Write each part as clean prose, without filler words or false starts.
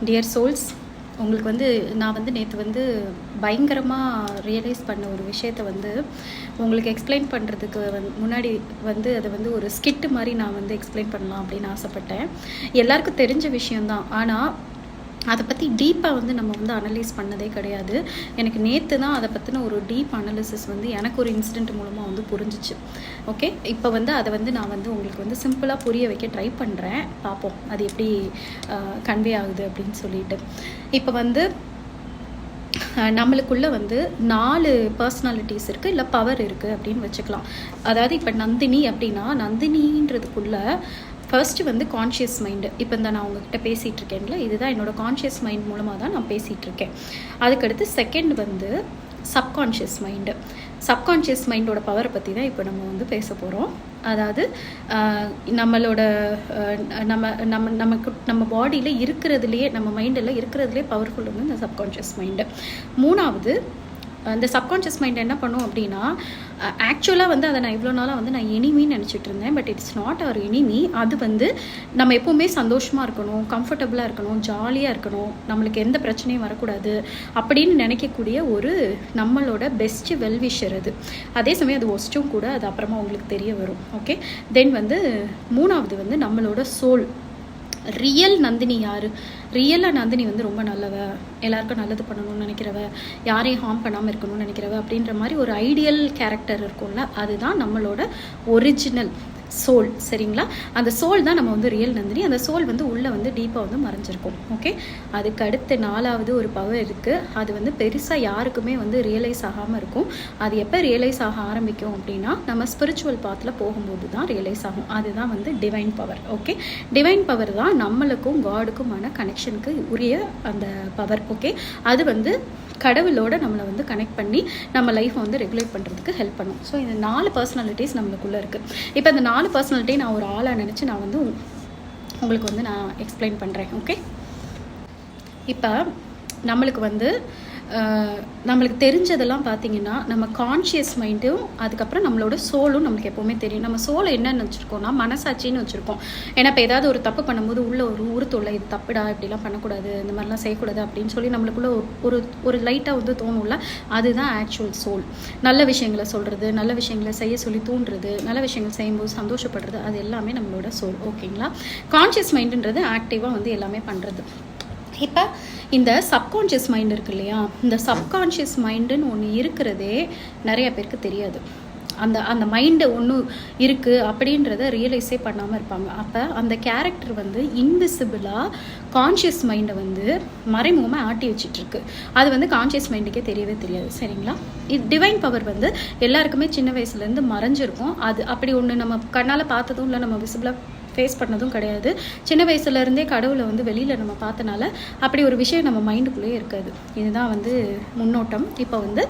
Dear souls, உங்களுக்கு வந்து நான் வந்து நேற்று வந்து பயங்கரமாக ரியலைஸ் பண்ண ஒரு விஷயத்தை வந்து உங்களுக்கு எக்ஸ்பிளைன் பண்ணுறதுக்கு முன்னாடி வந்து அதை வந்து ஒரு ஸ்கிட்டு மாதிரி நான் வந்து எக்ஸ்பிளைன் பண்ணலாம் அப்படின்னு ஆசைப்பட்டேன். எல்லாருக்கும் தெரிஞ்ச விஷயந்தான், ஆனால் அதை பற்றி டீப்பாக வந்து நம்ம வந்து அனலைஸ் பண்ணதே கிடையாது. எனக்கு நேற்று தான் அதை பற்றின ஒரு டீப் அனாலிசிஸ் வந்து எனக்கு ஒரு இன்சிடெண்ட் மூலமாக வந்து புரிஞ்சிச்சு. ஓகே, இப்போ வந்து அதை வந்து நான் வந்து உங்களுக்கு வந்து சிம்பிளாக புரிய வைக்க ட்ரை பண்ணுறேன். பார்ப்போம் அது எப்படி கன்வே ஆகுது அப்படின்னு சொல்லிட்டு. இப்போ வந்து நம்மளுக்குள்ளே வந்து 4 பர்சனாலிட்டிஸ் இருக்குது, இல்லை பவர் இருக்குது அப்படின்னு வச்சுக்கலாம். அதாவது இப்போ நந்தினி அப்படின்னா, நந்தினின்றதுக்குள்ளே ஃபர்ஸ்ட்டு வந்து கான்ஷியஸ் மைண்டு. இப்போ இந்த நான் உங்ககிட்ட பேசிகிட்டு இருக்கேன்ல, இதுதான் என்னோடய கான்ஷியஸ் மைண்ட் மூலமாக தான் நான் பேசிகிட்ருக்கேன். அதுக்கடுத்து செகண்ட் வந்து சப்கான்ஷியஸ் மைண்டு. சப்கான்ஷியஸ் மைண்டோட பவரை பற்றி தான் இப்போ நம்ம வந்து பேச போகிறோம். அதாவது நம்மளோட நம்ம பாடியில் இருக்கிறதுலையே, நம்ம மைண்டில் இருக்கிறதுலே பவர்ஃபுல் வந்து இந்த சப்கான்ஷியஸ் மைண்டு. மூணாவது, இந்த சப்கான்ஷியஸ் மைண்ட் என்ன பண்ணும் அப்படின்னா, ஆக்சுவலாக வந்து அதை நான் இவ்வளோ நாளாக வந்து நான் எனிமின்னு நினச்சிட்டு இருந்தேன். But it's not our enemy. அது வந்து நம்ம எப்போவுமே சந்தோஷமாக இருக்கணும், கம்ஃபர்டபுளாக இருக்கணும், ஜாலியாக இருக்கணும், நம்மளுக்கு எந்த பிரச்சனையும் வரக்கூடாது அப்படின்னு நினைக்கக்கூடிய ஒரு நம்மளோட பெஸ்ட்டு வெல்விஷர் அது. அதே சமயம் அது ஒஸ்ட்டும் கூட, அது அப்புறமா உங்களுக்கு தெரிய வரும். ஓகே, தென் வந்து மூணாவது வந்து நம்மளோட சோல். ரியல் நந்தினி யார்? ரியலாக நந்தினி வந்து ரொம்ப நல்லவ, எல்லாருக்கும் நல்லது பண்ணணும்னு நினைக்கிறவ, யாரையும் ஹார்ம் பண்ணாமல் இருக்கணும்னு நினைக்கிறவ அப்படின்ற மாதிரி ஒரு ஐடியல் கேரக்டர் இருக்கும்ல, அதுதான் நம்மளோட ஒரிஜினல் சோல். சரிங்களா? அந்த சோல் தான் நம்ம வந்து ரியல் நந்தினி. அந்த சோல் வந்து உள்ளே வந்து டீப்பாக வந்து மறைஞ்சிருக்கும். ஓகே, அதுக்கு அடுத்து 4வது ஒரு பவர் இருக்குது. அது வந்து பெருசாக யாருக்குமே வந்து ரியலைஸ் ஆகாமல் இருக்கும். அது எப்போ ரியலைஸ் ஆக ஆரம்பிக்கும் அப்படின்னா, நம்ம ஸ்பிரிச்சுவல் பாத்தில் போகும்போது தான் ரியலைஸ் ஆகும். அதுதான் வந்து divine power. Okay, divine power தான் நம்மளுக்கும் காடுக்குமான கனெக்ஷனுக்கு உரிய அந்த பவர். ஓகே, அது வந்து கடவுளோட நம்மளை வந்து கனெக்ட் பண்ணி நம்ம லைஃப்பை வந்து ரெகுலேட் பண்ணுறதுக்கு ஹெல்ப் பண்ணும். ஸோ இந்த 4 பர்சனாலிட்டிஸ் நம்மளுக்குள்ளே இருக்குது. இப்போ இந்த 4 பர்சனாலிட்டி நான் ஒரு ஆளாக நினச்சி நான் வந்து உங்களுக்கு வந்து நான் எக்ஸ்பிளைன் பண்ணுறேன். ஓகே, இப்போ நம்மளுக்கு வந்து நம்மளுக்கு தெரிஞ்சதெல்லாம் பார்த்தீங்கன்னா, நம்ம கான்ஷியஸ் மைண்டும் அதுக்கப்புறம் நம்மளோட சோலும் நம்மளுக்கு எப்போவுமே தெரியும். நம்ம சோலை என்னென்னு வச்சுருக்கோம்னா, மனசாட்சின்னு வச்சுருக்கோம். ஏன்னா இப்போ ஏதாவது ஒரு தப்பு பண்ணும்போது உள்ள ஒரு உறுத்தொல்லை, இது தப்புடா, இப்படிலாம் பண்ணக்கூடாது, இந்த மாதிரிலாம் செய்யக்கூடாது அப்படின்னு சொல்லி நம்மளுக்குள்ள ஒரு லைட்டாக வந்து தோணும்ல, அதுதான் ஆக்சுவல் சோல். நல்ல விஷயங்களை சொல்கிறது, நல்ல விஷயங்களை செய்ய சொல்லி தூண்டுறது, நல்ல விஷயங்கள் செய்யும்போது சந்தோஷப்படுறது, அது எல்லாமே நம்மளோட சோல். ஓகேங்களா? கான்ஷியஸ் மைண்டுன்றது ஆக்டிவாக வந்து எல்லாமே பண்ணுறது. இப்போ இந்த சப்கான்ஷியஸ் மைண்ட் இருக்கு இல்லையா, இந்த சப்கான்ஷியஸ் மைண்டுன்னு ஒன்று இருக்கிறதே நிறைய பேருக்கு தெரியாது. அந்த மைண்டு ஒன்று இருக்குது அப்படின்றத ரியலைஸே பண்ணாமல் இருப்பாங்க. அப்போ அந்த கேரக்டர் வந்து இன்விசிபிளாக கான்ஷியஸ் மைண்டை வந்து மறைமுகமாக ஆட்டி வச்சிட்ருக்கு. அது வந்து கான்ஷியஸ் மைண்டுக்கே தெரியவே தெரியாது. சரிங்களா? இது டிவைன் பவர் வந்து எல்லாருக்குமே சின்ன வயசுலேருந்து மறைஞ்சிருக்கும். அது அப்படி ஒன்று நம்ம கண்ணால் பார்த்ததும் இல்லை, நம்ம விசிபிளாக ஃபேஸ் பண்ணதும் கிடையாது. சின்ன வயசுலேருந்தே கடவுளை வந்து வெளியில் நம்ம பார்த்தனால அப்படி ஒரு விஷயம் நம்ம மைண்டுக்குள்ளேயே இருக்காது. இதுதான் வந்து முன்னோட்டம். இப்போ வந்து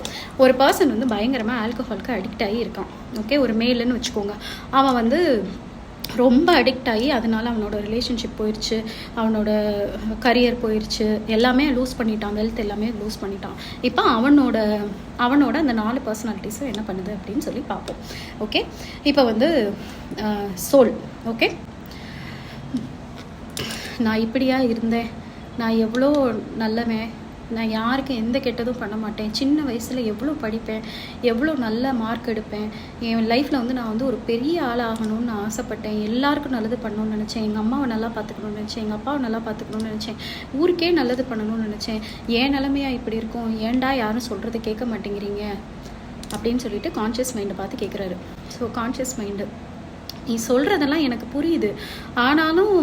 ஒரு பர்சன் வந்து பயங்கரமாக ஆல்கஹாலுக்கு அடிக்ட் ஆகி இருக்கான். ஓகே, ஒரு மேலுன்னு வச்சுக்கோங்க. அவன் வந்து ரொம்ப அடிக்ட் ஆகி அதனால் அவனோட ரிலேஷன்ஷிப் போயிடுச்சு, அவனோட கரியர் போயிடுச்சு, எல்லாமே லூஸ் பண்ணிட்டான், வெல்த் எல்லாமே லூஸ் பண்ணிட்டான். இப்போ அவனோட அந்த 4 பர்சனாலிட்டிஸும் என்ன பண்ணுது அப்படின்னு சொல்லி பார்ப்போம். ஓகே, இப்போ வந்து சோல். ஓகே, நான் இப்படியா இருந்தேன், நான் எவ்வளோ நல்லவன், நான் யாருக்கும் எந்த கெட்டதும் பண்ண மாட்டேன், சின்ன வயசில் எவ்வளோ படிப்பேன், எவ்வளோ நல்ல மார்க் எடுப்பேன், என் லைஃப்பில் வந்து நான் வந்து ஒரு பெரிய ஆளாகணும்னு நான் ஆசைப்பட்டேன், எல்லாருக்கும் நல்லது பண்ணணும்னு நினச்சேன், எங்கள் அம்மாவை நல்லா பார்த்துக்கணும்னு நினச்சேன், எங்கள் அப்பாவை நல்லா பார்த்துக்கணும்னு நினச்சேன், ஊருக்கே நல்லது பண்ணணும்னு நினச்சேன், ஏன் நிலைமையாக இப்படி இருக்கும், ஏன்டா யாரும் சொல்கிறத கேட்க மாட்டேங்கிறீங்க அப்படின்னு சொல்லிட்டு கான்ஷியஸ் மைண்டை பார்த்து கேட்குறாரு. ஸோ கான்ஷியஸ் மைண்டு, நீ சொல்கிறதெல்லாம் எனக்கு புரியுது, ஆனாலும்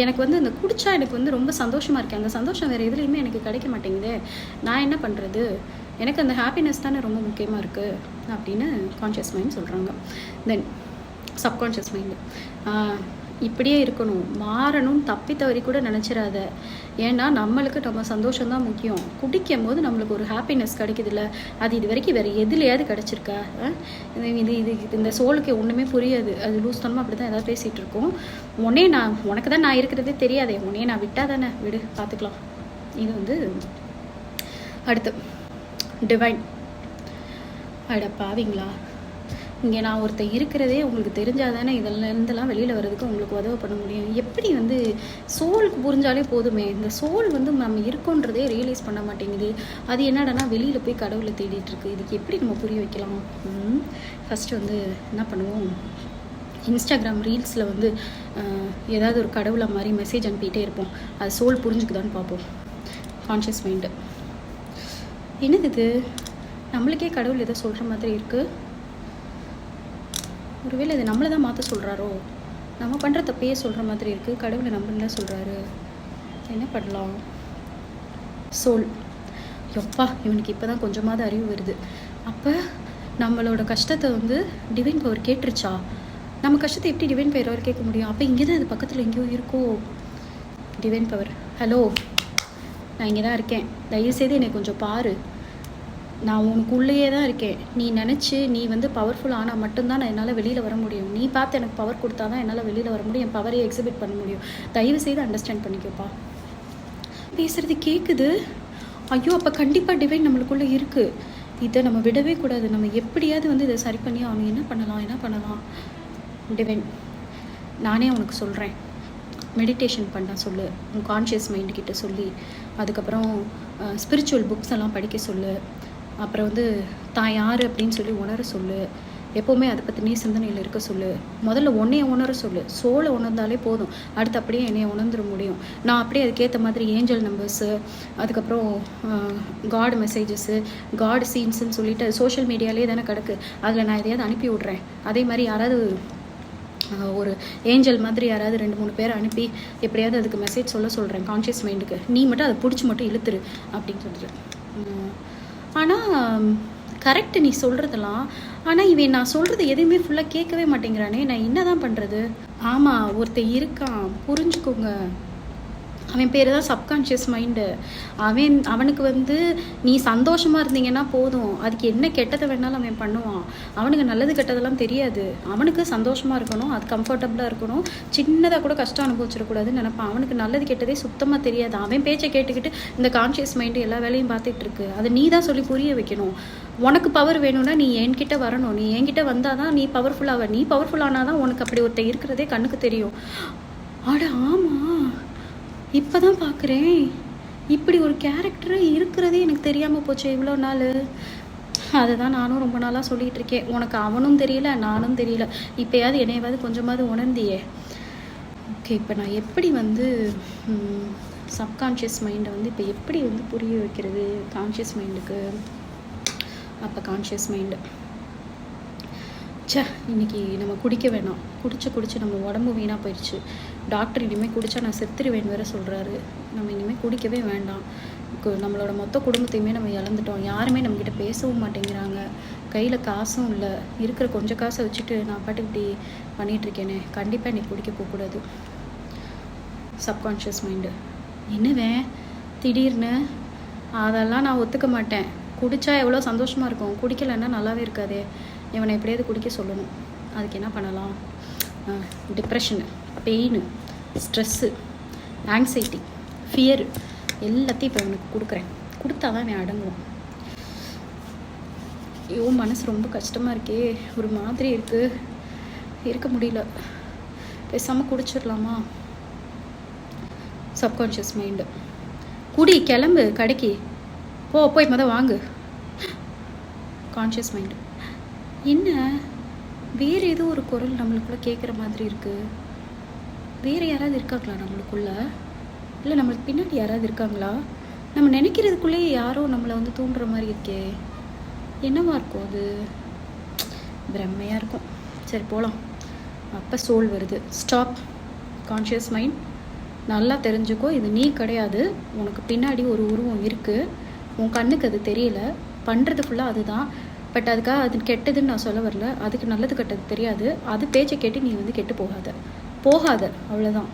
எனக்கு வந்து இந்த குடித்தா எனக்கு வந்து ரொம்ப சந்தோஷமாக இருக்கேன், அந்த சந்தோஷம் வேறு எதுலேயுமே எனக்கு கிடைக்க மாட்டேங்குது, நான் என்ன பண்ணுறது, எனக்கு அந்த ஹாப்பினஸ் தானே ரொம்ப முக்கியமாக இருக்குது அப்படின்னு கான்ஷியஸ் மைண்ட் சொல்கிறாங்க. தென் சப்கான்ஷியஸ் மைண்டு, இப்படியே இருக்கணும், மாறணும்னு தப்பி தவறி கூட நினச்சிடாத, ஏன்னா நம்மளுக்கு நம்ம சந்தோஷம்தான் முக்கியம். குடிக்கும் போது நம்மளுக்கு ஒரு ஹாப்பினஸ் கிடைக்குதுல்ல, அது இது வரைக்கும் வேறு எதுலையாவது கிடச்சிருக்கா? இந்த சோலுக்கு ஒன்றுமே புரியாது, அது லூஸ் தனமாக அப்படி தான் ஏதாவது பேசிகிட்டு இருக்கோம். உனக்கு தான் நான் இருக்கிறதே தெரியாதே, உன்னையே நான் விட்டா தானே, விடு பார்த்துக்கலாம். இது வந்து அடுத்து டிவைன். அட பாவீங்களா, இங்கே நான் ஒருத்தர் இருக்கிறதே உங்களுக்கு தெரிஞ்சால் தானே இருந்தெல்லாம் வெளியில் வர்றதுக்கு உங்களுக்கு உதவி பண்ண முடியும். எப்படி வந்து சோலுக்கு புரிஞ்சாலே போதுமே. இந்த சோல் வந்து நம்ம இருக்கோன்றதே ரியலைஸ் பண்ண மாட்டேங்குது. அது என்னடானா வெளியில் போய் கடவுளை தேடிட்டுருக்கு. இதுக்கு எப்படி நம்ம புரிய வைக்கலாம்? ஃபஸ்ட்டு வந்து என்ன பண்ணுவோம், இன்ஸ்டாகிராம் ரீல்ஸில் வந்து ஏதாவது ஒரு கடவுளை மாதிரி மெசேஜ் அனுப்பிகிட்டே இருப்போம். அது சோல் புரிஞ்சுக்குதான்னு பார்ப்போம். கான்ஷியஸ் மைண்டு என்னது இது, நம்மளுக்கே கடவுள் எதோ சொல்கிற மாதிரி இருக்குது. ஒருவேளை இது நம்மளை தான் மாற்ற சொல்கிறாரோ, நம்ம பண்ணுற தப்பையே சொல்கிற மாதிரி இருக்குது. கடவுளை நம்மள தான் சொல்கிறாரு. என்ன பண்ணலாம்? சோல் எப்பா இவனுக்கு இப்போ தான் கொஞ்சமாவது அறிவு வருது. அப்போ நம்மளோட கஷ்டத்தை வந்து டிவைன் பவர் கேட்டுருச்சா? நம்ம கஷ்டத்தை எப்படி டிவைன் பவர் கேட்க முடியும்? அப்போ இங்கே தான் அது பக்கத்தில் எங்கேயோ இருக்கோ. டிவைன் பவர், ஹலோ, நான் இங்கே தான் இருக்கேன், தயவுசெய்து என்னை கொஞ்சம் பாரு, நான் உனக்குள்ளேயே தான் இருக்கேன். நீ நினச்சி நீ வந்து பவர்ஃபுல் ஆனால் மட்டும்தான் நான் என்னால் வெளியில் வர முடியும். நீ பார்த்து எனக்கு பவர் கொடுத்தா தான் என்னால் வெளியில் வர முடியும், என் பவரையே எக்ஸிபிட் பண்ண முடியும். தயவுசெய்து அண்டர்ஸ்டாண்ட் பண்ணிக்கப்பா. பேசுகிறது கேட்குது. ஐயோ, அப்போ கண்டிப்பாக டிவைன் நம்மளுக்குள்ளே இருக்குது. இதை நம்ம விடவே கூடாது. நம்ம எப்படியாவது வந்து இதை சரி பண்ணி அவனுக்கு என்ன பண்ணலாம்? டிவைன், நானே உனக்கு சொல்கிறேன், மெடிடேஷன் பண்ண சொல்லு, உன் கான்ஷியஸ் மைண்டுக்கிட்ட சொல்லி, அதுக்கப்புறம் ஸ்பிரிச்சுவல் புக்ஸ் எல்லாம் படிக்க சொல்லு, அப்புறம் வந்து தான் யார் அப்படின்னு சொல்லி உணர சொல்லு, எப்போவுமே அதை பற்றினே சிந்தனையில் இருக்க சொல்லு. முதல்ல உன்னைய உணர சொல்லு. சோலை உணர்ந்தாலே போதும், அடுத்து அப்படியே என்னைய உணர்ந்துட முடியும். நான் அப்படியே அதுக்கேற்ற மாதிரி ஏஞ்சல் நம்பர்ஸு, அதுக்கப்புறம் காட் மெசேஜஸ்ஸு, காட் சீன்ஸுன்னு சொல்லிட்டு சோஷியல் மீடியாலே தானே கிடக்கு, அதில் நான் எதையாவது அனுப்பி விட்றேன். அதே மாதிரி யாராவது ஒரு ஏஞ்சல் மாதிரி யாராவது 2-3 பேரை அனுப்பி எப்படியாவது அதுக்கு மெசேஜ் சொல்கிறேன் கான்ஷியஸ் மைண்டுக்கு. நீ மட்டும் அதை பிடிச்சி மட்டும் இழுத்துரு அப்படின்னு சொல்லிட்டு. ஆனால் கரெக்டு நீ சொல்கிறதெல்லாம். ஆனால் இவன் நான் சொல்கிறது எதுவுமே ஃபுல்லாக கேட்கவே மாட்டேங்கிறானே. நான் என்ன தான் பண்ணுறது? ஆமாம், ஒருத்தர் இருக்கான், புரிஞ்சுக்கோங்க. அவன் பேர் தான் சப்கான்ஷியஸ் மைண்டு. அவனுக்கு வந்து நீ சந்தோஷமாக இருந்தீங்கன்னா போதும், அதுக்கு என்ன கெட்டதை வேணாலும் அவன் பண்ணுவான். அவனுக்கு நல்லது கெட்டதெல்லாம் தெரியாது. அவனுக்கு சந்தோஷமாக இருக்கணும், அது கம்ஃபர்டபுளாக இருக்கணும், சின்னதாக கூட கஷ்டம் அனுபவிச்சிடக்கூடாதுன்னு நினைப்பான். அவனுக்கு நல்லது கெட்டதே சுத்தமாக தெரியாது. அவன் பேச்சை கேட்டுக்கிட்டு இந்த கான்ஷியஸ் மைண்டு எல்லா வேலையும் பார்த்துட்டு இருக்கு. அதை நீ தான் சொல்லி புரிய வைக்கணும். உனக்கு பவர் வேணும்னா நீ என்கிட்ட வரணும். நீ என்கிட்ட வந்தால் தான் நீ பவர்ஃபுல்லாக. நீ பவர்ஃபுல்லானால் தான் உனக்கு அப்படி ஒருத்தர் இருக்கிறதே கண்ணுக்கு தெரியும். ஆட ஆமாம், இப்போ தான் பார்க்குறேன், இப்படி ஒரு கேரக்டர் இருக்கிறதே எனக்கு தெரியாமல் போச்சு இவ்வளோ நாள். அதை தான் நானும் ரொம்ப நாளாக சொல்லிகிட்டு இருக்கேன். உனக்கு அவனும் தெரியல, நானும் தெரியல. இப்போயாவது என்னையாவது கொஞ்சமாவது உணர்ந்தியே. ஓகே, இப்போ நான் எப்படி வந்து சப்கான்ஷியஸ் மைண்டை வந்து இப்போ எப்படி வந்து புரிய வைக்கிறது கான்ஷியஸ் மைண்டுக்கு? அப்போ கான்ஷியஸ் மைண்டு, இன்னைக்கு நம்ம குடிக்க வேணாம், குடிச்சு நம்ம உடம்பு வீணாக போயிடுச்சு. டாக்டர் இனிமேல் குடித்தா நான் செத்துருவேன் வேறு சொல்கிறாரு. நம்ம இனிமேல் குடிக்கவே வேண்டாம். நம்மளோட மொத்த குடும்பத்தையுமே நம்ம இழந்துட்டோம். யாருமே நம்மக்கிட்ட பேசவும் மாட்டேங்கிறாங்க. கையில் காசும் இல்லை. இருக்கிற கொஞ்சம் காசை வச்சுட்டு நான் பாட்டு இப்படி பண்ணிகிட்ருக்கேனே. கண்டிப்பாக இன்னைக்கு குடிக்க போகக்கூடாது. சப்கான்ஷியஸ் மைண்டு, என்னவேன் திடீர்னு? அதெல்லாம் நான் ஒத்துக்க மாட்டேன். குடித்தா எவ்வளோ சந்தோஷமாக இருக்கும், குடிக்கலைன்னா நல்லாவே இருக்காதே. இவனை எப்படியாவது குடிக்க சொல்லணும். அதுக்கு என்ன பண்ணலாம்? டிப்ரெஷனு, பெயின், ஸ்ட்ரெஸ்ஸு, ஆங்ஸைட்டி, ஃபியர் எல்லாத்தையும் இப்போ இவனுக்கு கொடுக்குறேன். கொடுத்தா தான் அவன் அடங்குவான். ஐயோ, மனசு ரொம்ப கஷ்டமாக இருக்கே, ஒரு மாதிரி இருக்குது, இருக்க முடியல. பேசாமல் குடிச்சிடலாமா? சப்கான்ஷியஸ் மைண்டு, குடி, கிளம்பு, கடைக்கு போய் மொதல் வாங்கு. கான்ஷியஸ் மைண்டு, என்ன வேறு ஏதோ ஒரு குரல் நம்மளுக்குள்ளே கேட்குற மாதிரி இருக்குது. வேறு யாராவது இருக்காங்களா நம்மளுக்குள்ளே? இல்லை நம்மளுக்கு பின்னாடி யாராவது இருக்காங்களா? நம்ம நினைக்கிறதுக்குள்ளேயே யாரோ நம்மளை வந்து தூண்டுற மாதிரி இருக்கே. என்னவா இருக்கும் அது? பிரம்மையாக இருக்கும். சரி போகலாம். அப்போ சோல் வருது. ஸ்டாப். கான்ஷியஸ் மைண்ட், நல்லா தெரிஞ்சுக்கோ, இது நீ கிடையாது. உனக்கு பின்னாடி ஒரு உருவம் இருக்குது. உன் கண்ணுக்கு அது தெரியல. பண்ணுறது ஃபுல்லாக அதுதான். பட் அதுக்காக அது கெட்டதுன்னு நான் சொல்ல வரல. அதுக்கு நல்லது கெட்டது தெரியாது. அது பேச்சை கேட்டு நீ வந்து கெட்டு போகாத, அவ்வளோதான்.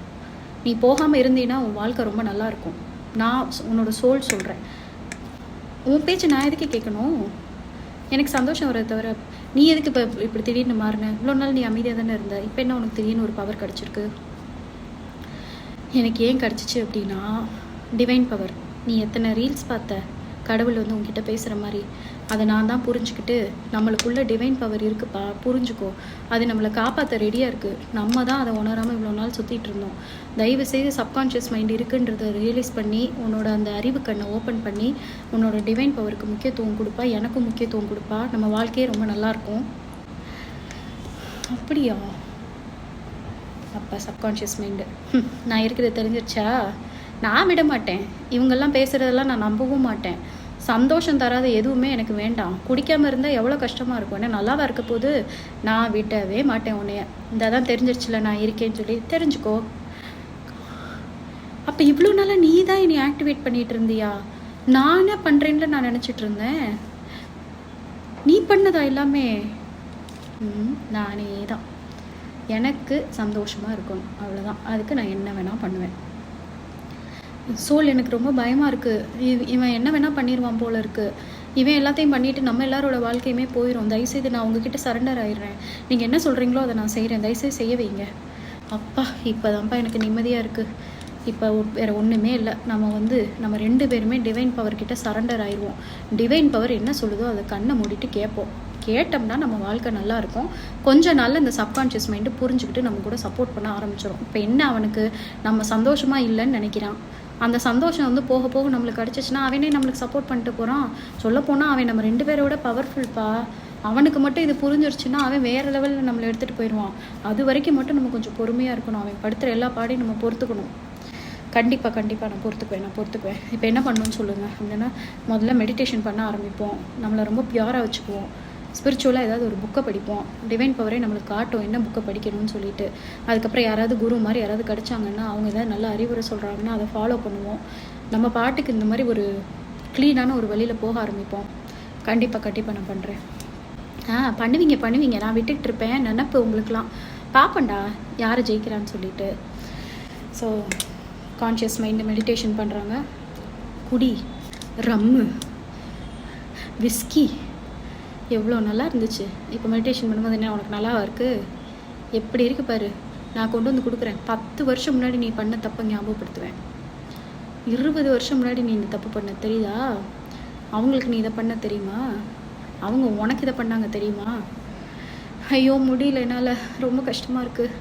நீ போகாமல் இருந்தீன்னா உன் வாழ்க்கை ரொம்ப நல்லாயிருக்கும். நான் உன்னோட சோல் சொல்கிறேன். உன் பேச்சு நான் எதுக்கு கேட்கணும்? எனக்கு சந்தோஷம் வரதை தவிர நீ எதுக்கு இப்போ இப்படி திடீர்னு மாறின? இவ்வளோ நாள் நீ அமைதியாக தானே இருந்த. இப்போ என்ன உனக்கு திடீர்னு ஒரு பவர் கிடச்சிருக்கு? எனக்கு ஏன் கிடச்சிச்சு அப்படின்னா டிவைன் பவர். நீ எத்தனை ரீல்ஸ் பார்த்த, கடவுள் வந்து உங்ககிட்ட பேசுகிற மாதிரி. அதை நான் தான் புரிஞ்சுக்கிட்டு நம்மளுக்குள்ள டிவைன் பவர் இருக்குப்பா, புரிஞ்சுக்கோ, அது நம்மளை காப்பாற்ற ரெடியாக இருக்குது. நம்ம தான் அதை உணராமல் இவ்வளோ நாள் சுற்றிட்டு இருந்தோம். தயவு செய்து சப்கான்ஷியஸ் மைண்ட் இருக்குன்றதை ரியலைஸ் பண்ணி உன்னோட அந்த அறிவு கண்ணை ஓப்பன் பண்ணி உன்னோட டிவைன் பவருக்கு முக்கியத்துவம் கொடுப்பா, எனக்கும் முக்கியத்துவம் கொடுப்பா. நம்ம வாழ்க்கையே ரொம்ப நல்லாயிருக்கும். அப்படியா? அப்போ சப்கான்ஷியஸ் மைண்டு நான் இருக்கிறது தெரிஞ்சிருச்சா? நான் விட மாட்டேன். இவங்கெல்லாம் பேசுகிறதெல்லாம் நான் நம்பவும் மாட்டேன். சந்தோஷம் தராத எதுவுமே எனக்கு வேண்டாம். குடிக்காமல் இருந்தால் எவ்வளோ கஷ்டமாக இருக்கும். ஏன்னா நல்லாவா இருக்க போது. நான் விடவே மாட்டேன் உன்னைய. இந்த தான் தெரிஞ்சிருச்சுல நான் இருக்கேன்னு சொல்லி. தெரிஞ்சுக்கோ. அப்போ இவ்வளோ நாளாக நீ தான் என்னை ஆக்டிவேட் பண்ணிகிட்டு இருந்தியா? நானே பண்ணுறேன்னு நான் நினச்சிட்டு இருந்தேன். நீ பண்ணதா எல்லாமே? நானே தான். எனக்கு சந்தோஷமாக இருக்கணும், அவ்வளோதான். அதுக்கு நான் என்ன வேணால் பண்ணுவேன். சோல் எனக்கு ரொம்ப பயமாக இருக்குது. இவன் என்ன வேணால் பண்ணிடுவான் போல இருக்குது. இவன் எல்லாத்தையும் பண்ணிவிட்டு நம்ம எல்லாரோட வாழ்க்கையுமே போயிடும். தயவுசெய்து நான் உங்ககிட்ட சரண்டர் ஆயிடுறேன். நீங்கள் என்ன சொல்கிறீங்களோ அதை நான் செய்கிறேன். தயவுசெய்து செய்ய வைங்க. அப்பா இப்போ தான்ப்பா எனக்கு நிம்மதியாக இருக்குது. இப்போ வேறு ஒன்றுமே இல்லை. நம்ம 2 பேருமே டிவைன் பவர்கிட்ட சரண்டர் ஆயிடுவோம். டிவைன் பவர் என்ன சொல்லுதோ அதை கண்ணை மூடிட்டு கேட்போம். கேட்டோம்னா நம்ம வாழ்க்கை நல்லாயிருக்கும். கொஞ்ச நாளில் இந்த சப்கான்ஷியஸ் மைண்டு புரிஞ்சுக்கிட்டு நம்ம கூட சப்போர்ட் பண்ண ஆரம்பிச்சிடும். இப்போ என்ன, அவனுக்கு நம்ம சந்தோஷமாக இல்லைன்னு நினைக்கிறான். அந்த சந்தோஷம் வந்து போக போக நம்மளுக்கு கிடச்சிச்சின்னா அவனே நம்மளுக்கு சப்போர்ட் பண்ணிட்டு போகிறான். சொல்லப்போனால் அவன் நம்ம 2 பேரோட பவர்ஃபுல்ப்பா. அவனுக்கு மட்டும் இது புரிஞ்சிருச்சுன்னா அவன் வேறு லெவலில் நம்மளை எடுத்துகிட்டு போயிடுவான். அது வரைக்கும் மட்டும் நம்ம கொஞ்சம் பொறுமையாக இருக்கணும். அவன் படுத்துகிற எல்லா பாடையும் நம்ம பொறுத்துக்கணும். கண்டிப்பாக நான் பொறுத்துக்குவேன். இப்போ என்ன பண்ணணும்னு சொல்லுங்கள். அப்படின்னா முதல்ல மெடிடேஷன் பண்ண ஆரம்பிப்போம். நம்மளை ரொம்ப பியூராக வச்சுக்குவோம். ஸ்பிரிச்சுவலாக ஏதாவது ஒரு புக்கை படிப்போம். டிவைன் பவரே நம்மளுக்கு காட்டும் என்ன புக்கை படிக்கணும்னு சொல்லிட்டு. அதுக்கப்புறம் யாராவது குரு மாதிரி யாராவது கிடச்சாங்கன்னா அவங்க ஏதாவது நல்ல அறிவுரை சொல்கிறாங்கன்னா அதை ஃபாலோ பண்ணுவோம். நம்ம பாட்டுக்கு இந்த மாதிரி ஒரு க்ளீனான ஒரு வழியில் போக ஆரம்பிப்போம். கண்டிப்பாக நான் பண்ணுறேன். பண்ணுவீங்க. நான் விட்டுக்கிட்டு இருப்பேன். நினப்பு உங்களுக்குலாம் பார்ப்பேன்டா யார் ஜெயிக்கிறான்னு சொல்லிட்டு. ஸோ கான்ஷியஸ் மைண்டு மெடிடேஷன் பண்ணுறாங்க. குடி, ரம்மு, விஸ்கி எவ்வளோ நல்லா இருந்துச்சு. இப்போ மெடிடேஷன் பண்ணும்போது என்ன உனக்கு நல்லாவா இருக்குது? எப்படி இருக்குது பாரு. நான் கொண்டு வந்து கொடுக்குறேன். 10 வருஷம் முன்னாடி நீ பண்ண தப்பை ஞாபகப்படுத்துவேன். 20 வருஷம் முன்னாடி நீ இந்த தப்பு பண்ண தெரியுதா? அவங்களுக்கு நீ இதை பண்ண தெரியுமா? அவங்க உனக்கு இதை பண்ணாங்க தெரியுமா? ஐயோ முடியல, என்னால் ரொம்ப கஷ்டமாக இருக்குது.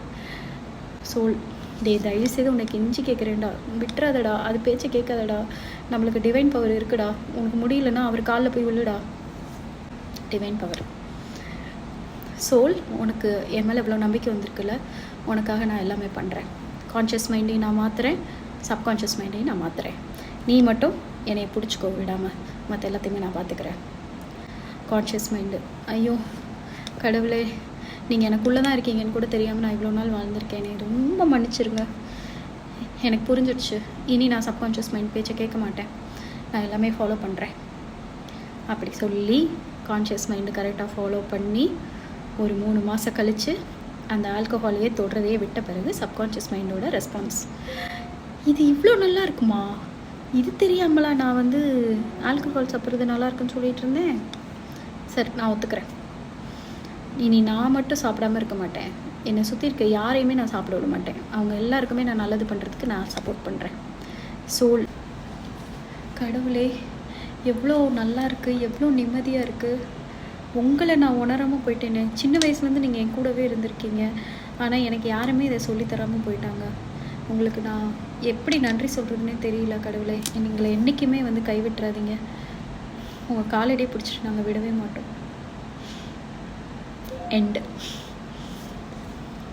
சோல் தயவு செய்து உனக்கு கெஞ்சி கேட்குறேன்டா, விட்டுறாதடா. அது பேச்சை கேட்காதடா. நம்மளுக்கு டிவைன் பவர் இருக்குடா. உனக்கு முடியலன்னா அவர் காலில் போய் விழுடா. Divine power. சோல், உனக்கு என் மேலே இவ்வளோ நம்பிக்கை வந்திருக்குல்ல, உனக்காக நான் எல்லாமே பண்ணுறேன். கான்ஷியஸ் மைண்டையும் நான் மாற்றுறேன், சப்கான்ஷியஸ் மைண்டையும் நான் மாற்றுறேன். நீ மட்டும் என்னை பிடிச்சிக்கோ விடாமல். மற்ற எல்லாத்தையுமே நான் பார்த்துக்கிறேன். Conscious mind. ஐயோ கடவுளே, நீங்கள் எனக்குள்ளே தான் இருக்கீங்கன்னு கூட தெரியாமல் நான் இவ்வளோ நாள் வாழ்ந்திருக்கேன். என்னை ரொம்ப மன்னிச்சிருங்க. எனக்கு புரிஞ்சிடுச்சு. இனி நான் சப்கான்ஷியஸ் மைண்ட் பேச்சை கேட்க மாட்டேன். நான் எல்லாமே ஃபாலோ பண்ணுறேன். அப்படி சொல்லி கான்ஷியஸ் மைண்டு கரெக்டாக ஃபாலோ பண்ணி ஒரு 3 மாதம் கழித்து அந்த ஆல்கஹாலையே தொடுறதையே விட்ட பிறகு சப்கான்ஷியஸ் மைண்டோட ரெஸ்பான்ஸ். இது இவ்வளோ நல்லா இருக்குமா? இது தெரியாமலா நான் ஆல்கஹால் சாப்பிட்றது நல்லா இருக்குன்னு சொல்லிட்டு இருந்தேன். சரி, நான் ஒத்துக்கிறேன். இனி நான் மட்டும் சாப்பிடாமல் இருக்க மாட்டேன். என்னை சுற்றி இருக்க யாரையுமே நான் சாப்பிட விட மாட்டேன். அவங்க எல்லாருக்குமே நான் நல்லது பண்ணுறதுக்கு நான் சப்போர்ட் பண்ணுறேன். சோல், கடவுளே எவ்வளோ நல்லா இருக்குது, எவ்வளோ நிம்மதியாக இருக்குது. உங்களை நான் உணராமல் போயிட்டேனே. சின்ன வயசுலேருந்து நீங்கள் என் கூடவே இருந்திருக்கீங்க. ஆனால் எனக்கு யாருமே இதை சொல்லித்தராமல் போயிட்டாங்க. உங்களுக்கு நான் எப்படி நன்றி சொல்கிறதுனே தெரியல. கடவுளே, எங்களை என்றைக்குமே கைவிட்டுறாதீங்க. உங்கள் காலடியே பிடிச்சிட்டு நாங்கள் விடவே மாட்டோம். எண்டு.